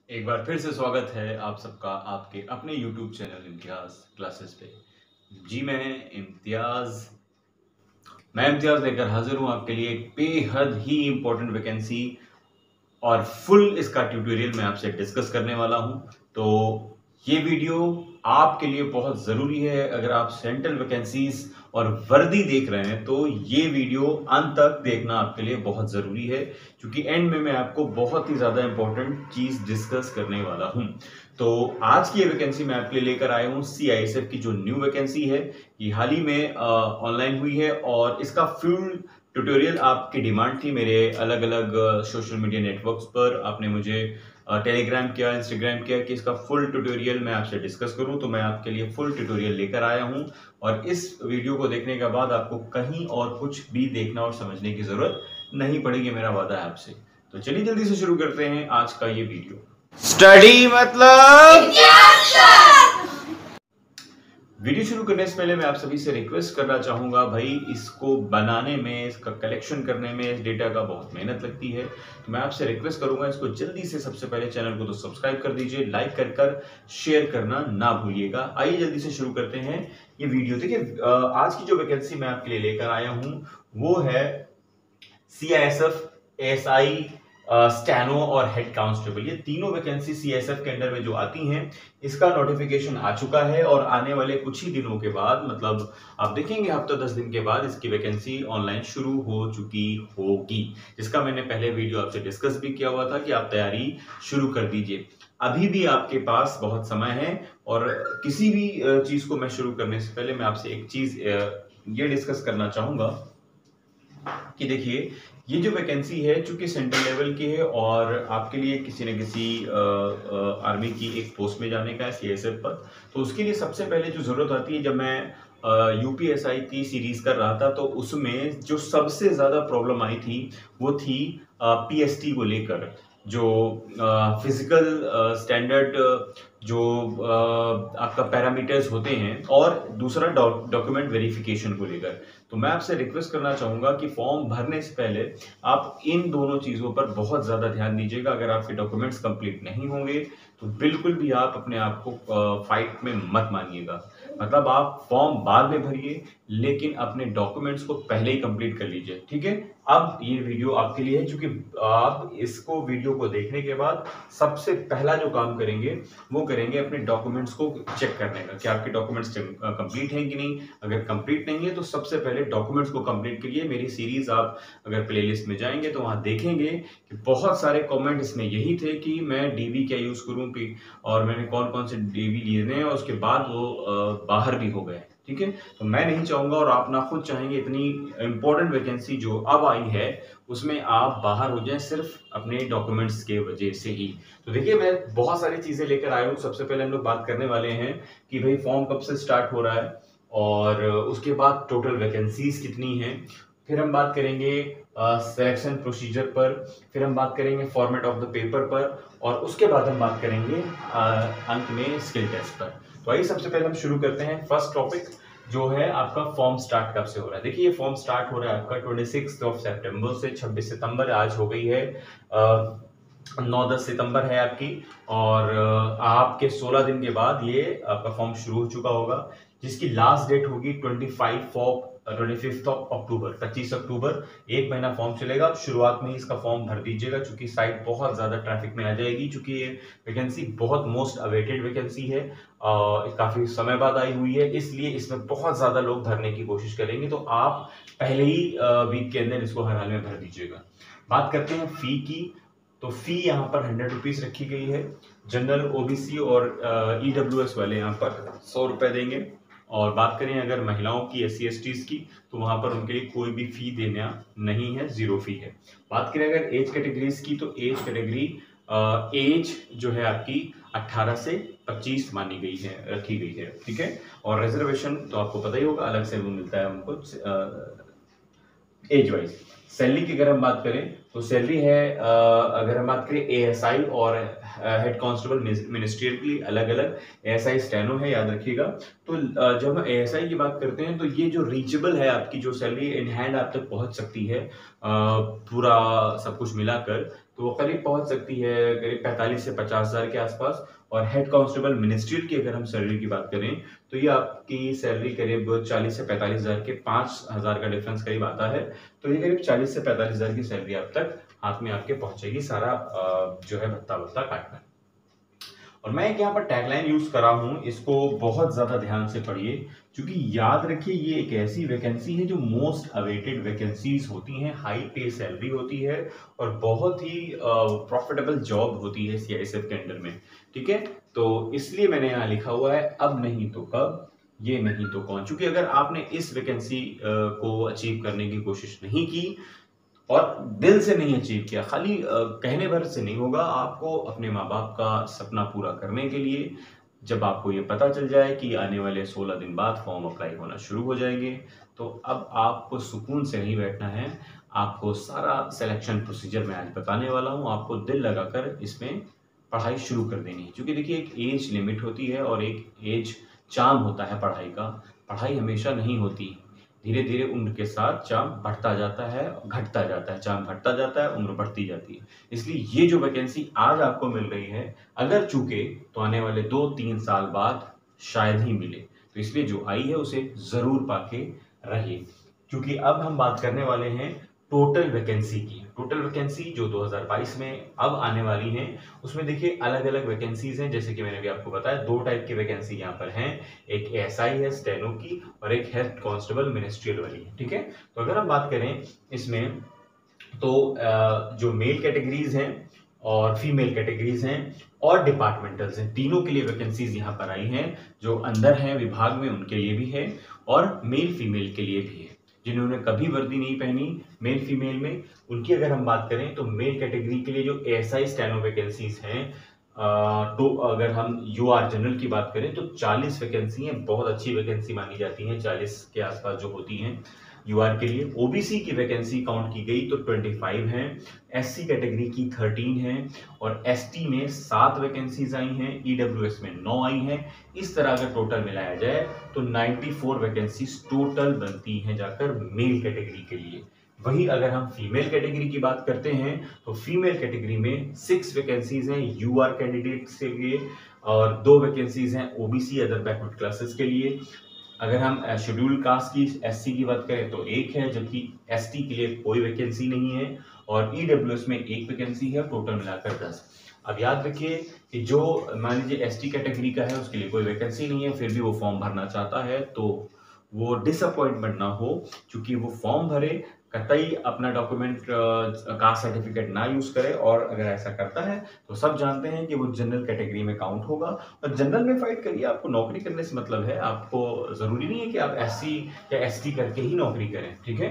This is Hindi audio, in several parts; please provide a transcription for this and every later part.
एक बार फिर से स्वागत है आप सबका आपके अपने YouTube चैनल इम्तियाज क्लासेस पे। जी मैं इम्तियाज लेकर हाजिर हूँ आपके लिए एक बेहद ही इम्पोर्टेंट वैकेंसी और फुल इसका ट्यूटोरियल मैं आपसे डिस्कस करने वाला हूं। तो ये वीडियो आपके लिए बहुत ज़रूरी है। अगर आप सेंट्रल वैकेंसीज और वर्दी देख रहे हैं तो ये वीडियो अंत तक देखना आपके लिए बहुत ज़रूरी है, क्योंकि एंड में मैं आपको बहुत ही ज़्यादा इंपॉर्टेंट चीज़ डिस्कस करने वाला हूं। तो आज की ये वैकेंसी मैं आपके लिए लेकर आया हूं CISF की जो न्यू वैकेंसी है, ये हाल ही में ऑनलाइन हुई है और इसका फुल ट्यूटोरियल आपकी डिमांड थी मेरे अलग अलग सोशल मीडिया नेटवर्क्स पर। आपने मुझे टेलीग्राम किया, इंस्टाग्राम किया कि इसका फुल ट्यूटोरियल मैं आपसे डिस्कस करूं, तो मैं आपके लिए फुल ट्यूटोरियल लेकर आया हूं। और इस वीडियो को देखने के बाद आपको कहीं और कुछ भी देखना और समझने की जरूरत नहीं पड़ेगी, मेरा वादा है आपसे। तो चलिए जल्दी से शुरू करते हैं आज का ये वीडियो। स्टडी मतलब वीडियो शुरू करने से पहले मैं आप सभी से रिक्वेस्ट करना चाहूंगा, भाई इसको बनाने में, इसका कलेक्शन करने में, इस डेटा का बहुत मेहनत लगती है। तो मैं आपसे रिक्वेस्ट करूंगा, इसको जल्दी से सबसे पहले चैनल को तो सब्सक्राइब कर दीजिए, लाइक कर शेयर करना ना भूलिएगा। आइए जल्दी से शुरू करते हैं ये वीडियो। देखिए आज की जो वैकेंसी मैं आपके लिए लेकर आया हूं वो है CISF, ASI, स्टैनो और हेड कांस्टेबल। ये तीनों वैकेंसी CISF के अंडर में जो आती हैं, इसका नोटिफिकेशन आ चुका है और आने वाले कुछ ही दिनों के बाद, मतलब आप देखेंगे हफ्ता 10 दिन के बाद इसकी वैकेंसी ऑनलाइन शुरू हो चुकी होगी, जिसका मैंने पहले वीडियो आपसे डिस्कस भी किया हुआ था कि आप तैयारी शुरू कर दीजिए। अभी भी आपके पास बहुत समय है। और किसी भी चीज को मैं शुरू करने से पहले मैं आपसे एक चीज ये डिस्कस करना चाहूंगा कि देखिए ये जो वैकेंसी है चूंकि सेंट्रल लेवल की है और आपके लिए किसी न किसी आर्मी की एक पोस्ट में जाने का है CISF पर, तो उसके लिए सबसे पहले जो जरूरत आती है, जब मैं UPSI की सीरीज कर रहा था तो उसमें जो सबसे ज्यादा प्रॉब्लम आई थी वो थी PST को लेकर, जो फिजिकल स्टैंडर्ड जो आपका पैरामीटर्स होते हैं, और दूसरा डॉक्यूमेंट वेरिफिकेशन को लेकर। तो मैं आपसे रिक्वेस्ट करना चाहूंगा कि फॉर्म भरने से पहले आप इन दोनों चीजों पर बहुत ज्यादा ध्यान दीजिएगा। अगर आपके डॉक्यूमेंट्स कंप्लीट नहीं होंगे तो बिल्कुल भी आप अपने आप को फाइट में मत मानिएगा। मतलब आप फॉर्म बाद में भरिए, लेकिन अपने डॉक्यूमेंट्स को पहले ही कंप्लीट कर लीजिए, ठीक है। अब ये वीडियो आपके लिए है, क्योंकि आप इसको वीडियो को देखने के बाद सबसे पहला जो काम करेंगे वो करेंगे अपने डॉक्यूमेंट्स को चेक करने का कि आपके डॉक्यूमेंट्स कंप्लीट हैं कि नहीं। अगर कंप्लीट नहीं है तो सबसे पहले डॉक्यूमेंट्स को कंप्लीट करिए। मेरी सीरीज आप अगर प्लेलिस्ट में जाएंगे तो वहां देखेंगे कि बहुत सारे कमेंट इसमें यही थे कि मैं DV क्या यूज करूं और मैंने कौन कौन से DV लिए हैं, और उसके बाद वो बाहर भी हो गए, ठीक है। तो मैं नहीं चाहूंगा और आप ना खुद चाहेंगे इतनी इंपॉर्टेंट वैकेंसी जो अब आई है उसमें आप बाहर हो जाएं सिर्फ अपने डॉक्यूमेंट्स के वजह से ही। तो देखिए मैं बहुत सारी चीजें लेकर आया हूँ। सबसे पहले हम लोग बात करने वाले हैं कि भाई फॉर्म कब से स्टार्ट हो रहा है, और उसके बाद टोटल वैकेंसीज कितनी हैं। फिर हम बात करेंगे सिलेक्शन प्रोसीजर पर, फिर हम बात करेंगे फॉर्मेट ऑफ द पेपर पर, और उसके बाद हम बात करेंगे अंत में स्किल टेस्ट पर। तो आइए सबसे पहले हम शुरू करते हैं। फर्स्ट टॉपिक जो है आपका फॉर्म स्टार्ट कब से हो रहा है। देखिए ये फॉर्म स्टार्ट हो रहा है आपका 26 सितंबर से। 26 सितंबर आज हो गई है, 9-10 सितंबर है आपकी, और आपके 16 दिन के बाद ये आपका फॉर्म शुरू हो चुका होगा, जिसकी लास्ट डेट होगी 25 अक्टूबर, 25 अक्टूबर। एक महीना फॉर्म चलेगा। शुरुआत में ही इसका फॉर्म भर दीजिएगा, क्योंकि साइट बहुत ज्यादा ट्रैफिक में आ जाएगी, क्योंकि ये वैकेंसी बहुत मोस्ट अवेटेड वैकेंसी है, काफी समय बाद आई हुई है, इसलिए इसमें बहुत ज्यादा लोग भरने की कोशिश करेंगे। तो आप पहले ही वीक के अंदर इसको हर हाल में भर दीजिएगा। बात करते हैं फी की। तो फी यहाँ पर 100 रुपीज रखी गई है। जनरल, OBC और EWS वाले यहाँ पर 100 रुपए देंगे। और बात करें अगर महिलाओं की, SC STs की, तो वहां पर उनके लिए कोई भी फी देना नहीं है, 0 फी है। बात करें अगर एज कैटेगरीज की, तो एज कैटेगरी एज जो है आपकी 18 से 25 मानी गई है, रखी गई है, ठीक है। और रिजर्वेशन तो आपको पता ही होगा, अलग से वो मिलता है हमको एज वाइज। सैलरी की अगर हम बात करें तो सैलरी है, अगर हम बात करें ASI और हेड कांस्टेबल मिनिस्ट्रियल के लिए अलग अलग, ASI स्टेनो है, याद रखिएगा। तो जब हम ASI की बात करते हैं तो ये जो रीचेबल है आपकी जो सैलरी इन हैंड आप तक पहुंच सकती है, पूरा सब कुछ मिलाकर तो वो करीब पहुंच सकती है करीब 45 से 50,000 के आसपास। और हेड कांस्टेबल मिनिस्ट्रियल की अगर हम सैलरी की बात करें तो ये आपकी सैलरी करीब 40 से 45,000 के 5,000 का डिफरेंस करीब आता है। तो ये करीब 40 से 45,000 की सैलरी आप तक हाथ में आपके पहुंचेगी, सारा जो है भत्ता वत्ता काटकर। और मैं एक यहाँ पर टैगलाइन यूज कर रहा हूं, इसको बहुत ज्यादा ध्यान से पढ़िए, क्योंकि याद रखिए ये एक ऐसी वैकेंसी है जो मोस्ट अवेटेड वैकेंसीज होती हैं, हाई पे सैलरी होती है और बहुत ही प्रॉफिटेबल जॉब होती है सीआईएसएफ के अंडर में। ठीक है, तो इसलिए मैंने यहाँ लिखा हुआ है अब नहीं तो कब, ये नहीं तो कौन। क्योंकि अगर आपने इस वैकेंसी को अचीव करने की कोशिश नहीं की और दिल से नहीं अचीव किया, खाली कहने भर से नहीं होगा, आपको अपने माँ बाप का सपना पूरा करने के लिए जब आपको ये पता चल जाए कि आने वाले 16 दिन बाद फॉर्म अप्लाई होना शुरू हो जाएंगे, तो अब आपको सुकून से नहीं बैठना है, आपको सारा सिलेक्शन प्रोसीजर मैं आज बताने वाला हूँ, आपको दिल लगाकर इसमें पढ़ाई शुरू कर देनी है। क्योंकि देखिए एक एज लिमिट होती है और एक एज चार्म होता है पढ़ाई का, पढ़ाई हमेशा नहीं होती, धीरे धीरे उम्र के साथ चार्म बढ़ता जाता है, घटता जाता है, चार्म घटता जाता है, उम्र बढ़ती जाती है। इसलिए ये जो वैकेंसी आज आपको मिल रही है, अगर चूके तो आने वाले 2-3 साल बाद शायद ही मिले, तो इसलिए जो आई है उसे जरूर पाके रहिए। क्योंकि अब हम बात करने वाले हैं टोटल वैकेंसी की। टोटल वैकेंसी जो 2022 में अब आने वाली है, उसमें देखिए अलग अलग वैकेंसीज हैं, जैसे कि मैंने भी आपको बताया 2 टाइप की वैकेंसी यहाँ पर हैं, एक एएसआई है स्टेनो की और एक हेड कांस्टेबल मिनिस्ट्रियल वाली है। ठीक है, तो अगर हम बात करें इसमें तो जो मेल कैटेगरीज हैं और फीमेल कैटेगरीज हैं और डिपार्टमेंटल्स हैं, तीनों के लिए वैकेंसीज यहाँ पर आई हैं। जो अंदर हैं विभाग में उनके लिए भी है और मेल फीमेल के लिए भी है। जिन्होंने कभी वर्दी नहीं पहनी मेल फीमेल में, उनकी अगर हम बात करें तो मेल कैटेगरी के लिए जो एएसआई स्टेनो वैकेंसीज हैं, तो अगर हम यूआर जनरल की बात करें तो 40 वैकेंसी हैं, बहुत अच्छी वैकेंसी मानी जाती हैं, 40 के आसपास जो होती हैं यूआर के लिए। ओबीसी की वैकेंसी काउंट की गई तो 25 हैं, एससी कैटेगरी की 13 हैं और एसटी में 7 वैकेंसीज आई हैं, ईडब्ल्यूएस में 9 आई हैं। इस तरह अगर टोटल मिलाया जाए तो 94 वैकेंसीज टोटल बनती हैं जाकर मेल कैटेगरी के लिए। वही अगर हम फीमेल कैटेगरी की बात करते हैं तो फीमेल कैटेगरी में 6 वैकेंसीज हैं यूआर कैंडिडेट्स के लिए और 2 वैकेंसीज हैं ओबीसी अदर बैकवर्ड क्लासेस के लिए। अगर हम शेड्यूल्ड कास्ट की एससी की बात करें तो 1 है, जबकि एसटी के लिए कोई वैकेंसी नहीं है और ईडब्ल्यूएस में 1 वैकेंसी है, टोटल मिलाकर 10। अब याद रखिए कि जो मान लीजिए एसटी कैटेगरी का है उसके लिए कोई वैकेंसी नहीं है, फिर भी वो फॉर्म भरना चाहता है तो वो डिसअपॉइंटमेंट ना हो, क्योंकि वो फॉर्म भरे, कतई अपना डॉक्यूमेंट कास्ट सर्टिफिकेट ना यूज करे, और अगर ऐसा करता है तो सब जानते हैं कि वो जनरल कैटेगरी में काउंट होगा। और जनरल में फाइट करिए, आपको नौकरी करने से मतलब है, आपको जरूरी नहीं है कि आप एससी या एसटी करके ही नौकरी करें। ठीक है,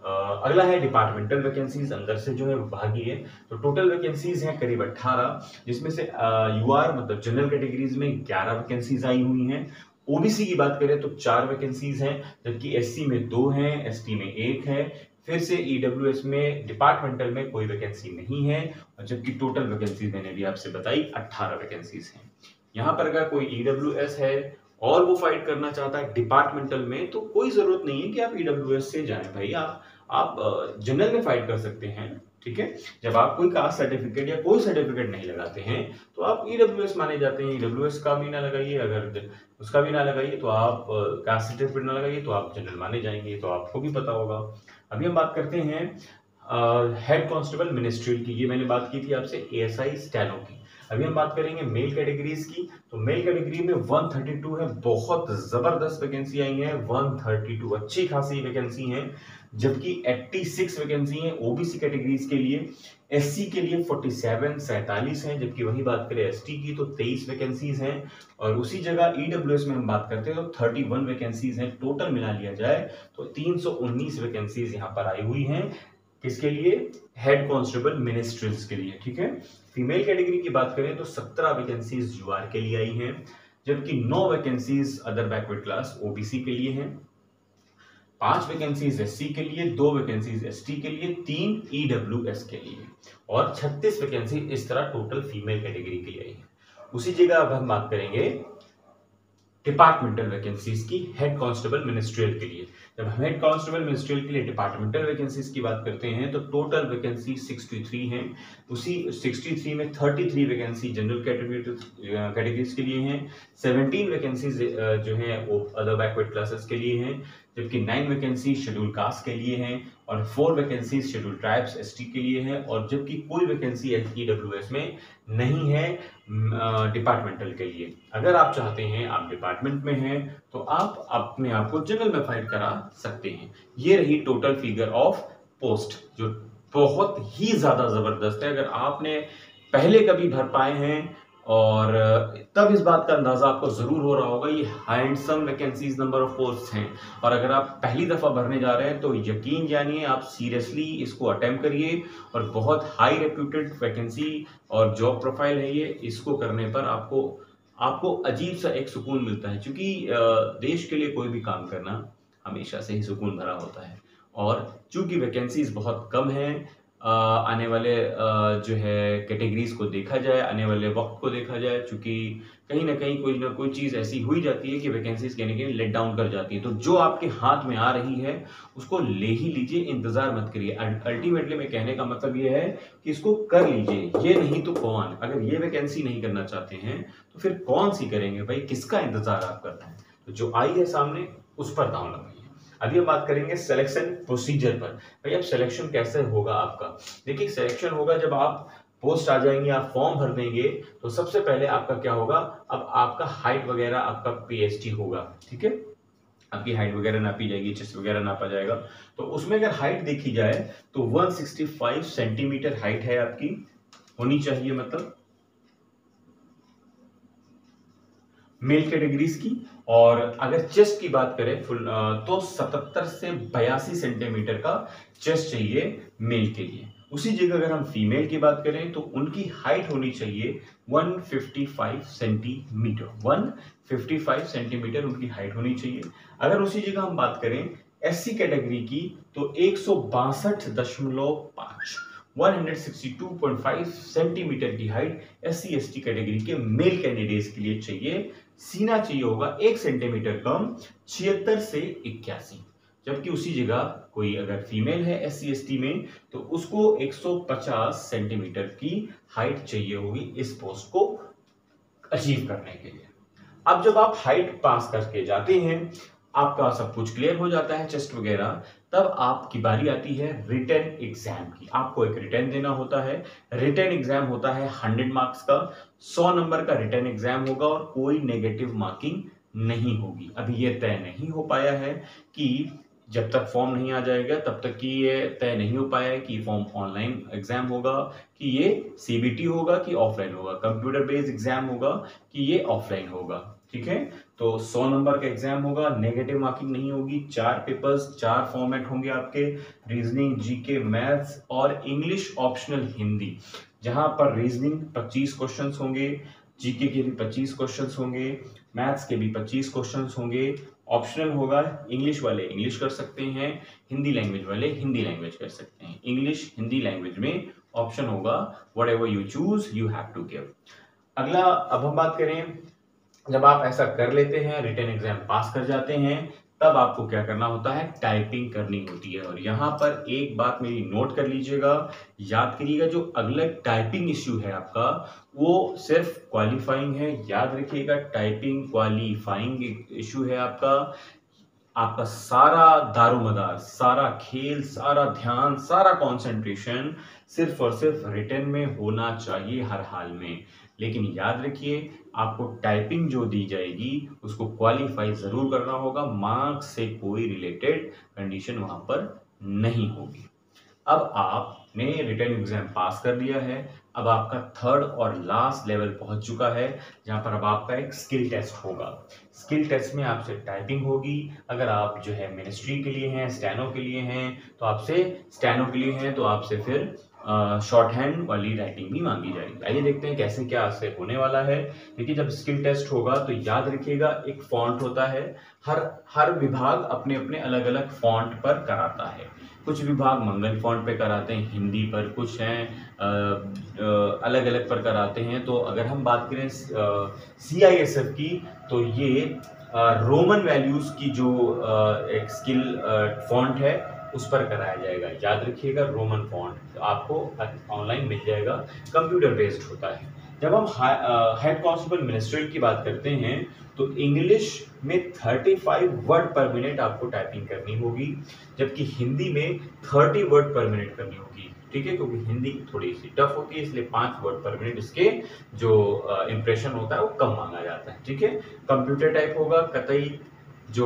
अगला है डिपार्टमेंटल वैकेंसीज, अंदर से जो है विभागीय है। तो टोटल वैकेंसीज हैं करीब 18, जिसमें से यूआर मतलब जनरल कैटेगरीज में 11 वैकेंसीज आई हुई हैं। ओबीसी की बात करें तो 4 वैकेंसीज हैं, जबकि एससी में 2 हैं, एसटी में 1 है। फिर से ईडब्ल्यूएस में डिपार्टमेंटल में कोई वैकेंसी नहीं है, और जबकि टोटल वैकेंसीज मैंने भी आपसे बताई 18 वैकेंसीज हैं। यहाँ पर अगर कोई ईडब्ल्यूएस है और वो फाइट करना चाहता है डिपार्टमेंटल में, तो कोई जरूरत नहीं है कि आप ईडब्ल्यूएस से जाएं भाई, आप जनरल में फाइट कर सकते हैं। ठीक है, जब आप कोई कास्ट सर्टिफिकेट या कोई सर्टिफिकेट नहीं लगाते हैं तो आप ईडब्ल्यूएस माने जाते हैं। ईडब्ल्यूएस का भी ना लगाइए, अगर उसका भी ना लगाइए तो आप कास्ट सर्टिफिकेट ना लगाइए तो आप जनरल माने जाएंगे, तो आपको भी पता होगा। अभी हम बात करते हैं हेड कांस्टेबल मिनिस्ट्रियल की, ये मैंने बात की थी आपसे एएसआई स्टेनो की। अभी हम बात करेंगे मेल कैटेगरीज की, तो मेल कैटेगरी में 132 है, बहुत जबरदस्त वैकेंसी आई है, 132 अच्छी खासी वैकेंसी है, जबकि 86 वैकेंसी है ओबीसी कैटेगरीज के लिए। एससी के लिए 47 हैं, जबकि वही बात करें एसटी की तो 23 वैकेंसीज हैं। और उसी जगह ईडब्ल्यूएस में हम बात करते हैं तो 31 वैकेंसीज हैं, टोटल मिला लिया जाए तो 319 वैकेंसीज यहाँ पर आई हुई हैं। किसके लिए? हेड कांस्टेबल मिनिस्ट्रियल्स के लिए। ठीक है, फीमेल कैटेगरी की बात करें तो 17 वैकेंसीज यूआर के लिए आई हैं, जबकि 9 vacancies other backward class OBC के लिए हैं, 5 वैकेंसीज एससी के लिए, 2 वैकेंसीज एसटी के लिए, 3 ईडब्ल्यूएस के लिए और 36 वैकेंसी इस तरह टोटल फीमेल कैटेगरी के लिए आई है। उसी जगह अब हम बात करेंगे डिपार्टमेंटल वैकेंसीज की हेड कांस्टेबल मिनिस्ट्रियल के लिए। जब हम हेड कांस्टेबल मिनिस्ट्रियल के लिए डिपार्टमेंटल वैकेंसीज की बात करते हैं तो टोटल वैकेंसी 63 हैं। उसी 63 में 33 वैकेंसी जनरल कैटेगरीज के लिए हैं, 17 वैकेंसीज जो हैं वो अदर बैकवर्ड क्लासेस के लिए हैं, जबकि 9 वैकेंसी शेड्यूल कास्ट के लिए हैं और 4 वैकेंसी शेड्यूल ट्राइब्स एसटी के लिए हैं, और जबकि कोई वैकेंसी ईडब्ल्यूएस में नहीं है डिपार्टमेंटल के लिए। अगर आप चाहते हैं आप डिपार्टमेंट में हैं तो आप अपने आप को जनरल में फाइट करा सकते हैं। ये रही टोटल फिगर ऑफ पोस्ट जो बहुत ही ज्यादा जबरदस्त है। अगर आपने पहले कभी भर पाए हैं और तब इस बात का अंदाजा आपको जरूर हो रहा होगा, ये handsome vacancies number of post हैं। और अगर आप पहली दफा भरने जा रहे हैं तो यकीन जानिए आप सीरियसली इसको अटेम्प्ट करिए, और बहुत हाई रेप्यूटेड वैकेंसी और जॉब प्रोफाइल है ये। इसको करने पर आपको अजीब सा एक सुकून मिलता है, क्योंकि देश के लिए कोई भी काम करना हमेशा से ही सुकून भरा होता है। और चूंकि वैकेंसीज बहुत कम हैं, आने वाले जो है कैटेगरीज को देखा जाए, आने वाले वक्त को देखा जाए, चूंकि कहीं ना कहीं कोई ना कोई चीज़ ऐसी हुई जाती है कि वैकेंसीज कहने के लेट डाउन कर जाती है। तो जो आपके हाथ में आ रही है उसको ले ही लीजिए, इंतजार मत करिए। अल्टीमेटली मैं कहने का मतलब ये है कि इसको कर लीजिए, ये नहीं तो कौन। अगर ये वैकेंसी नहीं करना चाहते हैं तो फिर कौन सी करेंगे भाई, किसका इंतजार आप करते हैं। तो जो आई है सामने उस पर दांव लगाइए। अभी हम बात करेंगे सिलेक्शन प्रोसीजर पर। भाई अब सिलेक्शन कैसे होगा आपका, देखिए सिलेक्शन होगा जब आप पोस्ट आ जाएंगे, आप फॉर्म भर देंगे तो सबसे पहले आपका क्या होगा, अब आपका हाइट वगैरह आपका पीएसटी होगा, ठीक है। आपकी हाइट वगैरह नापी जाएगी, चेस्ट वगैरह नापा जाएगा। तो उसमें अगर हाइट देखी जाए तो 165 सेंटीमीटर हाइट है आपकी होनी चाहिए, मतलब मेल कैटेगरीज की। और अगर चेस्ट की बात करें फुल तो 77 से 82 सेंटीमीटर का चेस्ट चाहिए मेल के लिए। उसी जगह अगर हम फीमेल की बात करें तो उनकी हाइट होनी चाहिए 155 सेंटीमीटर, 155 सेंटीमीटर उनकी हाइट होनी चाहिए। अगर उसी जगह हम बात करें एससी कैटेगरी की तो 162.5 162.5 सेंटीमीटर की हाइट एससी एसटी कैटेगरी के मेल कैंडिडेट्स के लिए चाहिए। सीना चाहिए होगा 1 सेंटीमीटर कम 76 से 81, जबकि उसी जगह कोई अगर फीमेल है एससी एसटी में तो उसको 150 सेंटीमीटर की हाइट चाहिए होगी इस पोस्ट को अचीव करने के लिए। अब जब आप हाइट पास करके जाते हैं, आपका सब कुछ क्लियर हो जाता है चेस्ट वगैरह, तब आपकी बारी आती है रिटन एग्जाम की। आपको एक रिटन देना होता है। रिटन एग्जाम होता है 100 मार्क्स का, 100 नंबर का रिटन एग्जाम होगा और कोई नेगेटिव मार्किंग नहीं होगी। अभी ये तय नहीं हो पाया है कि जब तक फॉर्म नहीं आ जाएगा तब तक कि ये तय नहीं हो पाया है कि फॉर्म ऑनलाइन एग्जाम होगा, कि ये सीबीटी होगा कि ऑफलाइन होगा, कंप्यूटर बेस्ड एग्जाम होगा कि ये ऑफलाइन होगा, ठीक है। तो 100 नंबर का एग्जाम होगा, नेगेटिव मार्किंग नहीं होगी। 4 पेपर्स, 4 फॉर्मेट होंगे आपके, रीजनिंग, जीके, मैथ्स और इंग्लिश ऑप्शनल हिंदी, जहां पर रीजनिंग 25 क्वेश्चंस होंगे, जीके के भी 25 क्वेश्चंस होंगे, मैथ्स के भी 25 क्वेश्चंस होंगे। ऑप्शनल होगा, इंग्लिश वाले इंग्लिश कर सकते हैं, हिंदी लैंग्वेज वाले हिंदी लैंग्वेज कर सकते हैं। इंग्लिश हिंदी लैंग्वेज में ऑप्शन होगा, whatever you choose you have to give. अगला अब हम बात करें, जब आप ऐसा कर लेते हैं, रिटन एग्जाम पास कर जाते हैं, तब आपको क्या करना होता है, टाइपिंग करनी होती है। और यहाँ पर एक बात मेरी नोट कर लीजिएगा, याद करिएगा, जो अगला टाइपिंग इश्यू है आपका वो सिर्फ क्वालिफाइंग है। याद रखिएगा, टाइपिंग क्वालिफाइंग इश्यू है आपका सारा दारोमदार, सारा खेल, सारा ध्यान, सारा कंसंट्रेशन सिर्फ और सिर्फ रिटन में होना चाहिए हर हाल में। लेकिन याद रखिए, आपको टाइपिंग जो दी जाएगी उसको क्वालिफाई जरूर करना होगा, मार्क्स से कोई रिलेटेड कंडीशन वहां पर नहीं होगी। अब आपने रिटन एग्जाम पास कर लिया है, अब आपका 3rd और लास्ट लेवल पहुंच चुका है, जहां पर अब आपका एक स्किल टेस्ट होगा। स्किल टेस्ट में आपसे टाइपिंग होगी। अगर आप जो है मिनिस्ट्री के लिए हैं, स्टेनो के लिए हैं तो आपसे, स्टेनो के लिए हैं तो आपसे फिर शॉर्ट हैंड वाली राइटिंग भी मांगी जाएगी। आइए देखते हैं कैसे क्या से होने वाला है। देखिए, जब स्किल टेस्ट होगा तो याद रखिएगा एक फॉन्ट होता है, हर विभाग अपने अपने अलग अलग फॉन्ट पर कराता है। कुछ विभाग मंगल फॉन्ट पे कराते हैं हिंदी पर, कुछ हैं अलग अलग पर कराते हैं। तो अगर हम बात करें CISF की तो ये रोमन वैल्यूज की जो एक स्किल फॉन्ट है उस पर कराया जाएगा। याद रखिएगा, रोमन फॉन्ट आपको ऑनलाइन मिल जाएगा, कंप्यूटर बेस्ड होता है। जब हम हेड कांस्टेबल मिनिस्ट्रियल की बात करते हैं तो इंग्लिश में 35 वर्ड पर मिनट आपको टाइपिंग करनी होगी, जबकि हिंदी में 30 वर्ड पर मिनट करनी होगी। ठीक है, क्योंकि हिंदी थोड़ी सी टफ होती है, इसलिए 5 वर्ड पर मिनट इसके जो इंप्रेशन होता है वो कम मांगा जाता है। ठीक है, कंप्यूटर टाइप होगा, कतई जो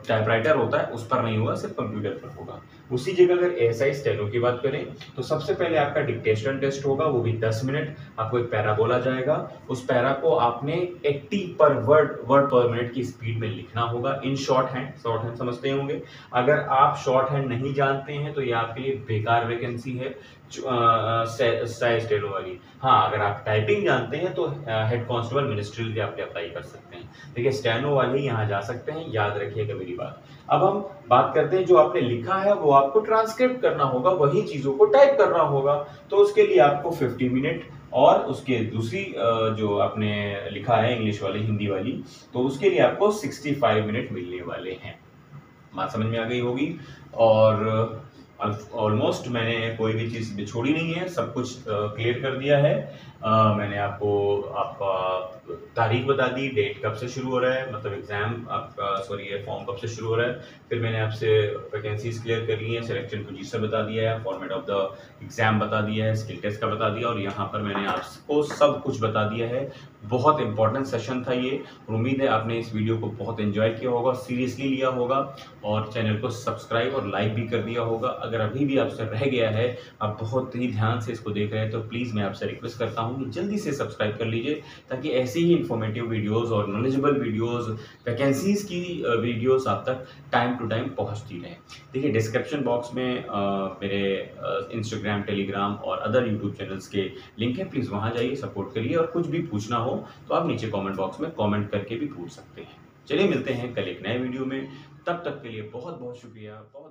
टाइपराइटर होता है उस पर नहीं होगा, सिर्फ कंप्यूटर पर होगा। उसी जगह अगर एएसआई स्टेनो की बात करें तो सबसे पहले आपका डिक्टेशन टेस्ट होगा, वो भी 10 मिनट। आपको एक पैरा बोला जाएगा, उस पैरा को आपने 80 पर वर्ड पर मिनट की स्पीड में लिखना होगा इन शॉर्ट हैंड समझते होंगे। अगर आप शॉर्ट हैंड नहीं जानते हैं तो ये आपके लिए बेकार वैकेंसी है स्टेनो वाली। हाँ, अगर आप टाइपिंग जानते हैं तो हेड कांस्टेबल मिनिस्ट्रियल के आप अप्लाई कर सकते हैं। देखिए, स्टेनो वाले यहाँ जा सकते हैं, याद रखिएगा मेरी बात। अब हम बात करते हैं जो आपने लिखा है वो आपको ट्रांसक्रिप्ट करना होगा, वही चीजों को टाइप करना होगा। तो उसके लिए आपको 50 मिनट और उसके दूसरी जो आपने लिखा है इंग्लिश वाली, हिंदी वाली, तो उसके लिए आपको 65 मिनट मिलने वाले हैं। बात समझ में आ गई होगी। और ऑलमोस्ट मैंने कोई भी चीज़ छोड़ी नहीं है, सब कुछ क्लियर कर दिया है। मैंने आपको आपका तारीख बता दी, डेट कब से शुरू हो रहा है, मतलब एग्जाम आपका फॉर्म कब से शुरू हो रहा है। फिर मैंने आपसे वैकेंसीज क्लियर कर ली है, सिलेक्शन प्रोसीजर बता दिया है, फॉर्मेट ऑफ द एग्जाम बता दिया है, स्किल टेस्ट का बता दिया, और यहाँ पर मैंने आपको सब कुछ बता दिया है। बहुत इंपॉर्टेंट सेशन था ये, और उम्मीद है आपने इस वीडियो को बहुत एंजॉय किया होगा, सीरियसली लिया होगा, और चैनल को सब्सक्राइब और लाइक भी कर दिया होगा। अगर अभी भी आपसे रह गया है, आप बहुत ही ध्यान से इसको देख रहे हैं, तो प्लीज़ मैं आपसे रिक्वेस्ट करता हूँ कि जल्दी से सब्सक्राइब कर लीजिए, ताकि ऐसी ही इंफॉर्मेटिव वीडियोस और नॉलेजेबल वीडियोस, वैकेंसीज की वीडियोस आप तक टाइम टू टाइम पहुँचती रहें। देखिए, डिस्क्रिप्शन बॉक्स में मेरे इंस्टाग्राम, टेलीग्राम और अदर यूट्यूब चैनल्स के लिंक है, प्लीज़ वहाँ जाइए, सपोर्ट करिए, और कुछ भी पूछना हो तो आप नीचे कमेंट बॉक्स में कमेंट करके भी पूछ सकते हैं। चलिए, मिलते हैं कल एक नए वीडियो में, तब तक के लिए बहुत बहुत शुक्रिया। बहुत